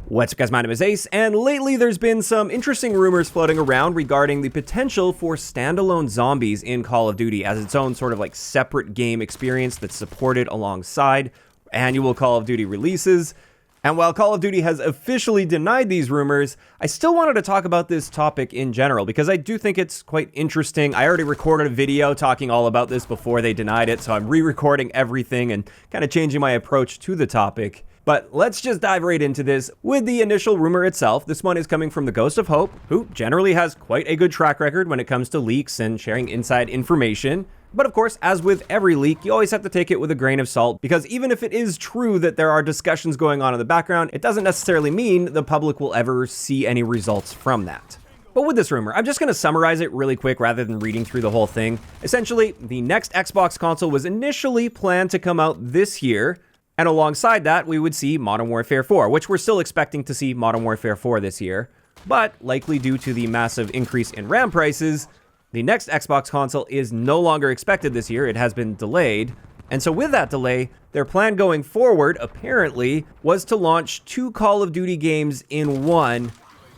What's up guys, my name is Ace, and lately there's been some interesting rumors floating around regarding the potential for standalone zombies in Call of Duty as its own sort of like separate game experience that's supported alongside annual Call of Duty releases. And while Call of Duty has officially denied these rumors, I still wanted to talk about this topic in general because I do think it's quite interesting. I already recorded a video talking all about this before they denied it, so I'm re-recording everything and kind of changing my approach to the topic. But let's just dive right into this with the initial rumor itself. This one is coming from TheGhostOfHope, who generally has quite a good track record when it comes to leaks and sharing inside information. But of course, as with every leak, you always have to take it with a grain of salt, because even if it is true that there are discussions going on in the background, it doesn't necessarily mean the public will ever see any results from that. But with this rumor, I'm just going to summarize it really quick rather than reading through the whole thing. Essentially, the next Xbox console was initially planned to come out this year, and alongside that, we would see Modern Warfare 4, which we're still expecting to see Modern Warfare 4 this year. But likely due to the massive increase in RAM prices, the next Xbox console is no longer expected this year. It has been delayed. And so with that delay, their plan going forward, apparently, was to launch 2 Call of Duty games in one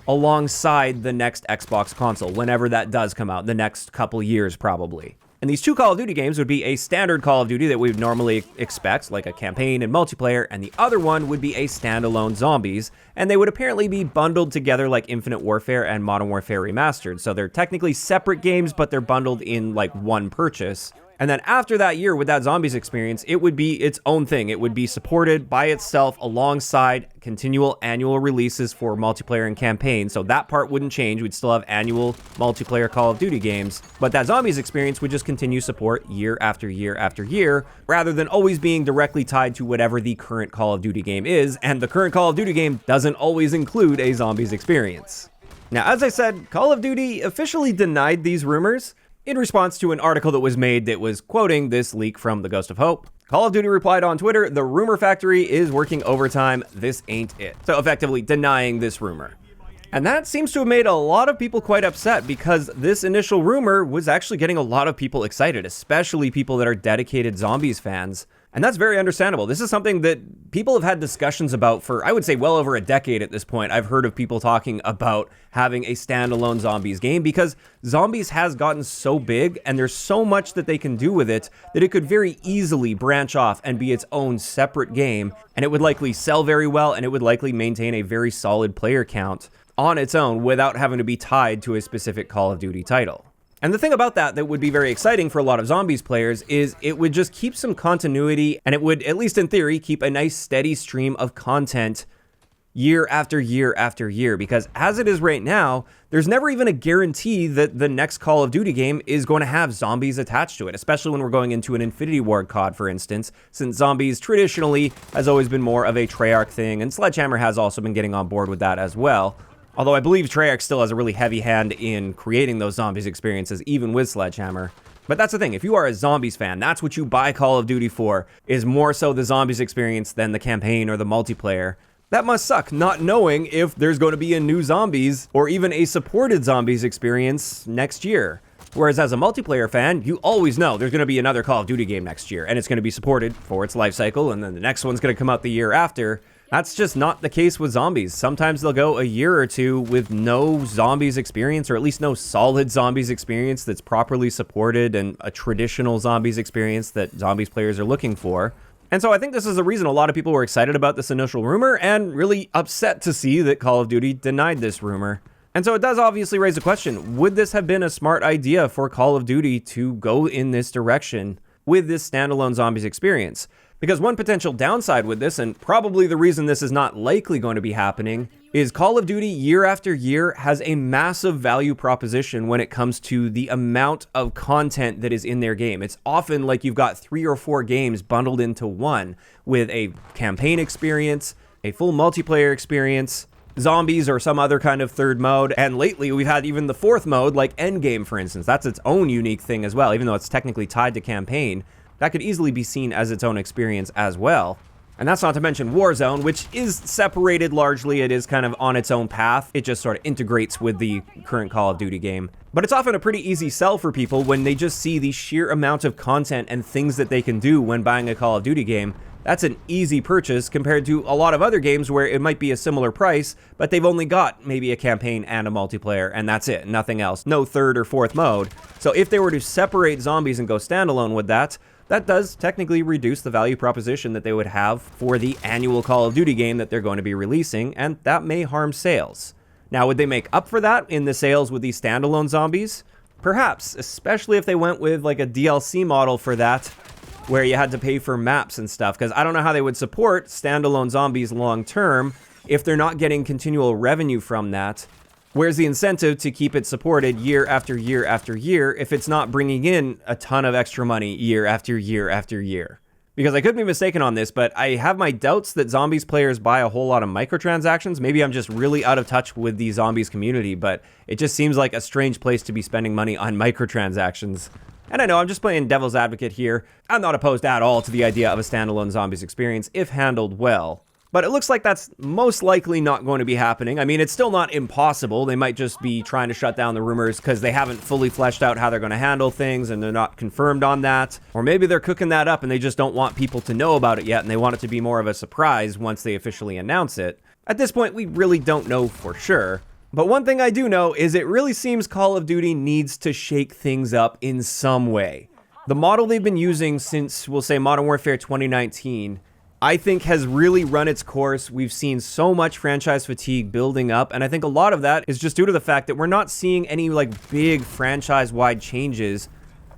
alongside the next Xbox console, whenever that does come out, the next couple years probably. And these 2 Call of Duty games would be a standard Call of Duty that we would normally expect, like a campaign and multiplayer, and the other one would be a standalone zombies, and they would apparently be bundled together like Infinite Warfare and Modern Warfare Remastered. So they're technically separate games, but they're bundled in like one purchase. And then after that year with that zombies experience, it would be its own thing. It would be supported by itself alongside continual annual releases for multiplayer and campaign. So that part wouldn't change. We'd still have annual multiplayer Call of Duty games, but that zombies experience would just continue support year after year after year, rather than always being directly tied to whatever the current Call of Duty game is. And the current Call of Duty game doesn't always include a zombies experience. Now, as I said, Call of Duty officially denied these rumors in response to an article that was made that was quoting this leak from TheGhostOfHope. Call of Duty replied on Twitter, "The rumor factory is working overtime. This ain't it." So effectively denying this rumor. And that seems to have made a lot of people quite upset, because this initial rumor was actually getting a lot of people excited, especially people that are dedicated zombies fans. And that's very understandable. This is something that people have had discussions about for, I would say, well over a decade at this point. I've heard of people talking about having a standalone zombies game, because zombies has gotten so big and there's so much that they can do with it that it could very easily branch off and be its own separate game, and it would likely sell very well, and it would likely maintain a very solid player count on its own without having to be tied to a specific Call of Duty title. And the thing about that would be very exciting for a lot of zombies players is it would just keep some continuity, and it would, at least in theory, keep a nice steady stream of content year after year after year. Because as it is right now, there's never even a guarantee that the next Call of Duty game is going to have zombies attached to it, especially when we're going into an Infinity Ward COD, for instance, since zombies traditionally has always been more of a Treyarch thing, and Sledgehammer has also been getting on board with that as well. Although I believe Treyarch still has a really heavy hand in creating those zombies experiences, even with Sledgehammer. But that's the thing, if you are a zombies fan, that's what you buy Call of Duty for, is more so the zombies experience than the campaign or the multiplayer. That must suck, not knowing if there's going to be a new zombies or even a supported zombies experience next year. Whereas as a multiplayer fan, you always know there's going to be another Call of Duty game next year, and it's going to be supported for its life cycle, and then the next one's going to come out the year after. That's just not the case with zombies. Sometimes they'll go a year or two with no zombies experience, or at least no solid zombies experience that's properly supported and a traditional zombies experience that zombies players are looking for. And so I think this is the reason a lot of people were excited about this initial rumor and really upset to see that Call of Duty denied this rumor. And so it does obviously raise a question. Would this have been a smart idea for Call of Duty to go in this direction with this standalone zombies experience? Because one potential downside with this, and probably the reason this is not likely going to be happening, is Call of Duty year after year has a massive value proposition when it comes to the amount of content that is in their game. It's often like you've got 3 or 4 games bundled into one, with a campaign experience, a full multiplayer experience, zombies or some other kind of third mode, and lately we've had even the 4th mode, like Endgame, for instance. That's its own unique thing as well, even though it's technically tied to campaign. That could easily be seen as its own experience as well. And that's not to mention Warzone, which is separated largely. It is kind of on its own path. It just sort of integrates with the current Call of Duty game. But it's often a pretty easy sell for people when they just see the sheer amount of content and things that they can do when buying a Call of Duty game. That's an easy purchase compared to a lot of other games where it might be a similar price, but they've only got maybe a campaign and a multiplayer, and that's it, nothing else. No third or fourth mode. So if they were to separate zombies and go standalone with that, that does technically reduce the value proposition that they would have for the annual Call of Duty game that they're going to be releasing, and that may harm sales. Now, would they make up for that in the sales with these standalone zombies? Perhaps, especially if they went with like a DLC model for that, where you had to pay for maps and stuff, because I don't know how they would support standalone zombies long term if they're not getting continual revenue from that. Where's the incentive to keep it supported year after year after year if it's not bringing in a ton of extra money year after year after year? Because I could be mistaken on this, but I have my doubts that Zombies players buy a whole lot of microtransactions. Maybe I'm just really out of touch with the Zombies community, but it just seems like a strange place to be spending money on microtransactions. And I know I'm just playing devil's advocate here. I'm not opposed at all to the idea of a standalone Zombies experience if handled well. But it looks like that's most likely not going to be happening. I mean, it's still not impossible. They might just be trying to shut down the rumors because they haven't fully fleshed out how they're going to handle things and they're not confirmed on that. Or maybe they're cooking that up and they just don't want people to know about it yet and they want it to be more of a surprise once they officially announce it. At this point, we really don't know for sure. But one thing I do know is it really seems Call of Duty needs to shake things up in some way. The model they've been using since, we'll say, Modern Warfare 2019, I think has really run its course. We've seen so much franchise fatigue building up, and I think a lot of that is just due to the fact that we're not seeing any like big franchise-wide changes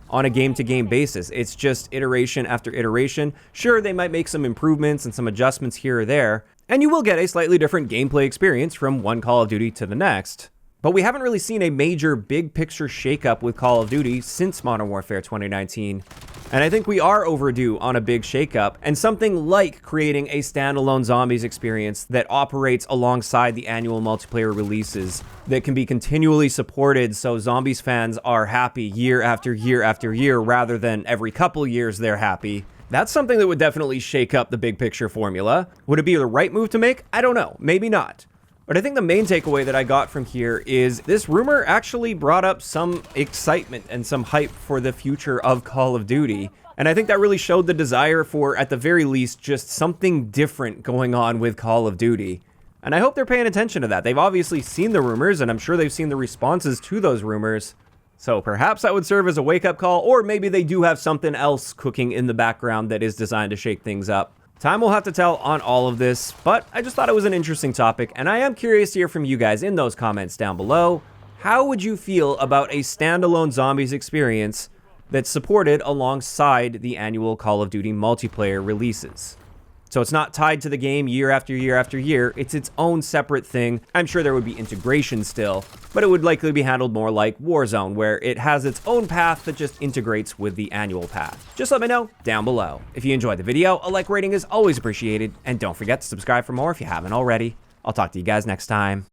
on a game-to-game basis. It's just iteration after iteration. Sure, they might make some improvements and some adjustments here or there, and you will get a slightly different gameplay experience from one Call of Duty to the next. But we haven't really seen a major big-picture shakeup with Call of Duty since Modern Warfare 2019. And I think we are overdue on a big shakeup and something like creating a standalone Zombies experience that operates alongside the annual multiplayer releases that can be continually supported so Zombies fans are happy year after year after year rather than every couple years they're happy. That's something that would definitely shake up the big picture formula. Would it be the right move to make? I don't know. Maybe not. But I think the main takeaway that I got from here is this rumor actually brought up some excitement and some hype for the future of Call of Duty. And I think that really showed the desire for, at the very least, just something different going on with Call of Duty. And I hope they're paying attention to that. They've obviously seen the rumors, and I'm sure they've seen the responses to those rumors. So perhaps that would serve as a wake-up call, or maybe they do have something else cooking in the background that is designed to shake things up. Time will have to tell on all of this, but I just thought it was an interesting topic, and I am curious to hear from you guys in those comments down below. How would you feel about a standalone Zombies experience that's supported alongside the annual Call of Duty multiplayer releases? So it's not tied to the game year after year after year, it's its own separate thing. I'm sure there would be integration still, but it would likely be handled more like Warzone, where it has its own path that just integrates with the annual path. Just let me know down below. If you enjoyed the video, a like rating is always appreciated, and don't forget to subscribe for more if you haven't already. I'll talk to you guys next time.